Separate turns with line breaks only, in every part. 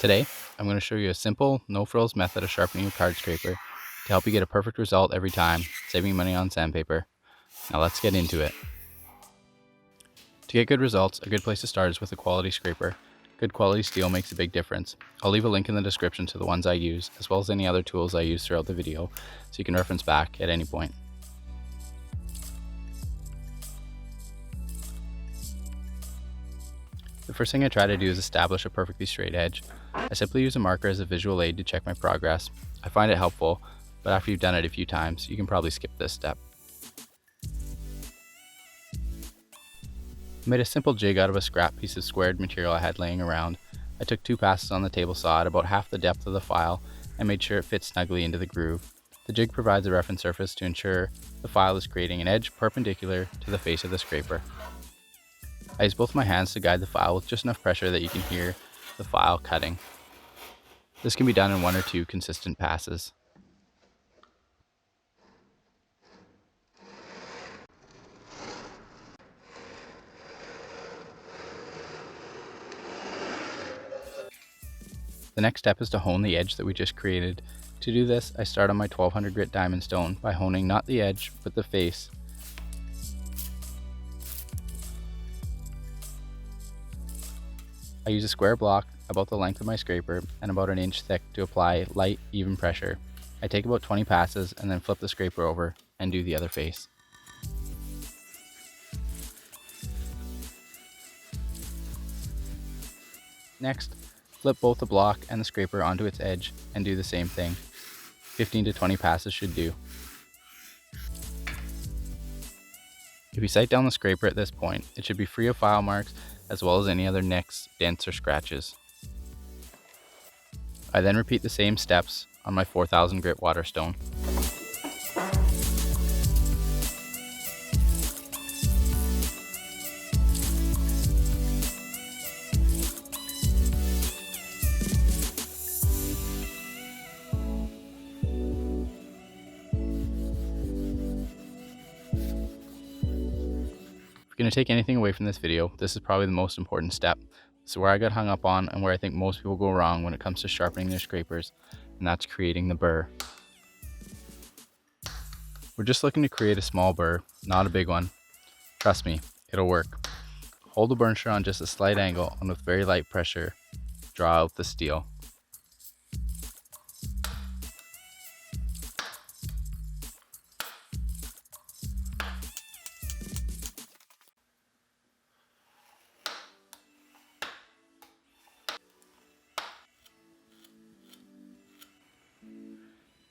Today, I'm going to show you a simple, no-frills method of sharpening your card scraper to help you get a perfect result every time, saving money on sandpaper. Now let's get into it. To get good results, a good place to start is with a quality scraper. Good quality steel makes a big difference. I'll leave a link in the description to the ones I use, as well as any other tools I use throughout the video, so you can reference back at any point. The first thing I try to do is establish a perfectly straight edge. I simply use a marker as a visual aid to check my progress. I find it helpful, but after you've done it a few times, you can probably skip this step. I made a simple jig out of a scrap piece of squared material I had laying around. I took 2 passes on the table saw at about half the depth of the file and made sure it fits snugly into the groove. The jig provides a reference surface to ensure the file is creating an edge perpendicular to the face of the scraper. I use both my hands to guide the file with just enough pressure that you can hear the file cutting. This can be done in 1 or 2 consistent passes. The next step is to hone the edge that we just created. To do this, I start on my 1200 grit diamond stone by honing not the edge, but the face. I use a square block about the length of my scraper and about 1 inch thick to apply light, even pressure. I take about 20 passes and then flip the scraper over and do the other face. Next, flip both the block and the scraper onto its edge and do the same thing. 15 to 20 passes should do. If you sight down the scraper at this point, it should be free of file marks as well as any other nicks, dents, or scratches. I then repeat the same steps on my 4000 grit water stone. If you're going to take anything away from this video, this is probably the most important step. This is where I got hung up on and where I think most people go wrong when it comes to sharpening their scrapers, and that's creating the burr. We're just looking to create a small burr, not a big one. Trust me, it'll work. Hold the burnisher on just a slight angle and with very light pressure, draw out the steel.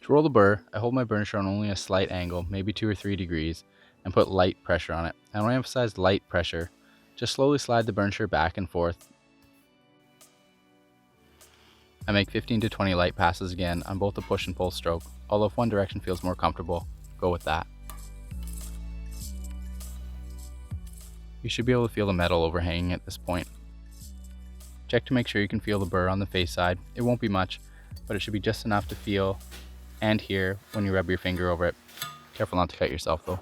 To roll the burr, I hold my burnisher on only a slight angle, maybe 2 or 3 degrees, and put light pressure on it. And when I emphasize light pressure, just slowly slide the burnisher back and forth. I make 15 to 20 light passes again on both the push and pull stroke, although if one direction feels more comfortable, go with that. You should be able to feel the metal overhanging at this point. Check to make sure you can feel the burr on the face side. It won't be much, but it should be just enough to feel and hear when you rub your finger over it. Careful not to cut yourself though.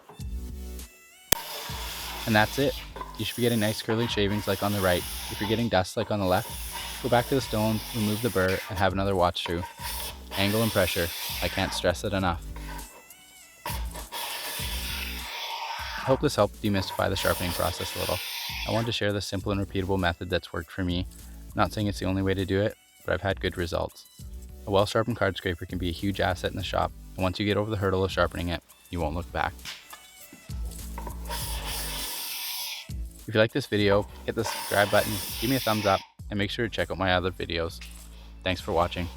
And that's it. You should be getting nice curly shavings like on the right. If you're getting dust like on the left, go back to the stone, remove the burr, and have another watch through. Angle and pressure. I can't stress it enough. I hope this helped demystify the sharpening process a little. I wanted to share this simple and repeatable method that's worked for me. I'm not saying it's the only way to do it, but I've had good results. A well-sharpened card scraper can be a huge asset in the shop, and once you get over the hurdle of sharpening it, you won't look back. If you like this video, hit the subscribe button, give me a thumbs up, and make sure to check out my other videos. Thanks for watching.